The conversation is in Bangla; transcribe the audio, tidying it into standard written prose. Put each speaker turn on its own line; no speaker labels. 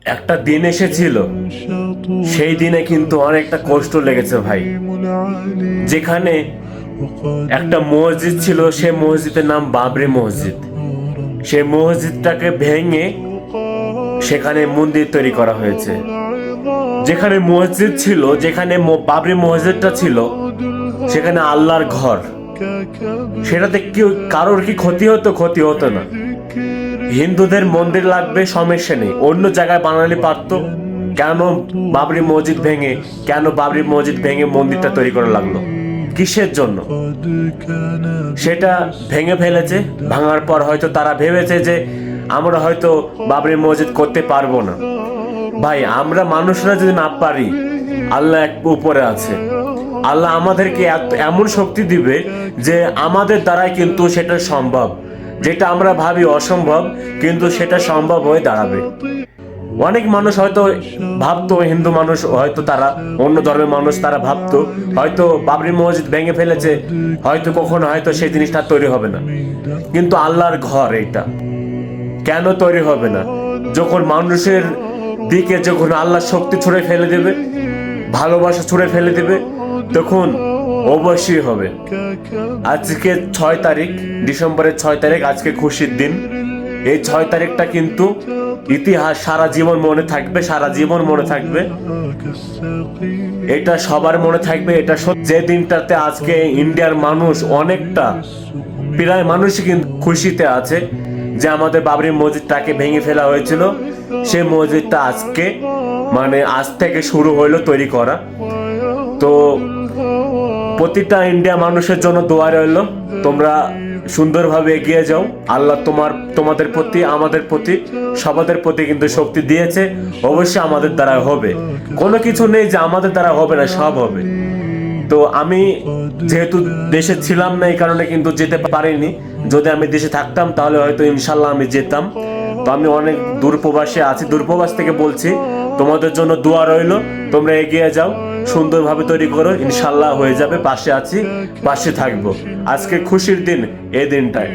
একটা দিন এসেছিল, সেই দিনে কিন্তু অনেকটা কষ্ট লেগেছে ভাই। যেখানে একটা মসজিদ ছিল, সে মসজিদের নাম বাবরি মসজিদ। সেই মসজিদটাকে ভেঙে সেখানে মন্দির তৈরি করা হয়েছে। যেখানে মসজিদ ছিল, যেখানে বাবরি মসজিদটা ছিল, সেখানে আল্লাহর ঘর। সেটাতে কেউ কারোর কি ক্ষতি হতো? ক্ষতি হতো না। হিন্দুদের মন্দির লাগবে, সমস্যা নেই, অন্য জায়গায় বানালে পারতো। কেন বাবরি মসজিদ ভেঙে মন্দিরটা তৈরি করা লাগলো? কিসের জন্য? সেটা ভেঙে ফেলেছে। ভাঙার পর হয়তো তারা ভেবেছে যে আমরা হয়তো বাবরি মসজিদ করতে পারবো না। ভাই, আমরা মানুষরা যদি না পারি, আল্লাহ এক উপরে আছে। আল্লাহ আমাদেরকে এমন শক্তি দিবে যে আমাদের দ্বারাই কিন্তু সেটা সম্ভব। যেটা আমরা ভাবি অসম্ভব, কিন্তু সেটা সম্ভব হয়ে দাঁড়াবে। অনেক মানুষ হয়তো ভাবতো, হিন্দু মানুষ হয়তো, তারা অন্য ধর্মের মানুষ, তারা ভাবতো হয়তো বাবরি মসজিদ ভেঙে ফেলেছে, হয়তো কখনো হয়তো সেই জিনিসটা তৈরি হবে না। কিন্তু আল্লাহর ঘর এটা কেন তৈরি হবে না? যখন মানুষের দিকে যখন আল্লাহ শক্তি ছুড়ে ফেলে দেবে, ভালোবাসা ছুড়ে ফেলে দেবে, তখন অবশ্যই হবে। আজকে 6 তারিখ, ডিসেম্বরের 6 তারিখ, আজকে খুশির দিন। এই 6 তারিখটা কিন্তু ইতিহাস, সারা জীবন মনে থাকবে, সারা জীবন মনে থাকবে। এটা সবার মনে থাকবে। এটা যে দিনটাতে আজকে ইন্ডিয়ার মানুষ অনেকটা, প্রায় মানুষই কিন্তু খুশিতে আছে যে আমাদের বাবরি মসজিদটাকে ভেঙে ফেলা হয়েছিল। সেই মসজিদটা আজকে আজ থেকে শুরু হইলো তৈরি করা। তো প্রতিটা ইন্ডিয়া মানুষের জন্য দোয়া রইল, তোমরা সুন্দরভাবে এগিয়ে যাও। আল্লাহ তোমাদের প্রতি, আমাদের প্রতি, সবাদের প্রতি কিন্তু শক্তি দিয়েছে। অবশ্যই আমাদের দ্বারা হবে। কোনো কিছু নেই যে আমাদের দ্বারা হবে না, সব হবে। তো আমি যেহেতু দেশে ছিলাম না, এই কারণে কিন্তু যেতে পারিনি। যদি আমি দেশে থাকতাম তাহলে হয়তো ইনশাল্লাহ আমি যেতাম। তো আমি অনেক দূরপ্রবাসে আছি, দূরপ্রবাস থেকে বলছি, তোমাদের জন্য দোয়া রইল। তোমরা এগিয়ে যাও, সুন্দরভাবে তৈরি করো, ইনশাল্লাহ হয়ে যাবে। পাশে আছি, পাশে থাকবো। আজকে খুশির দিন, এই দিনটায়।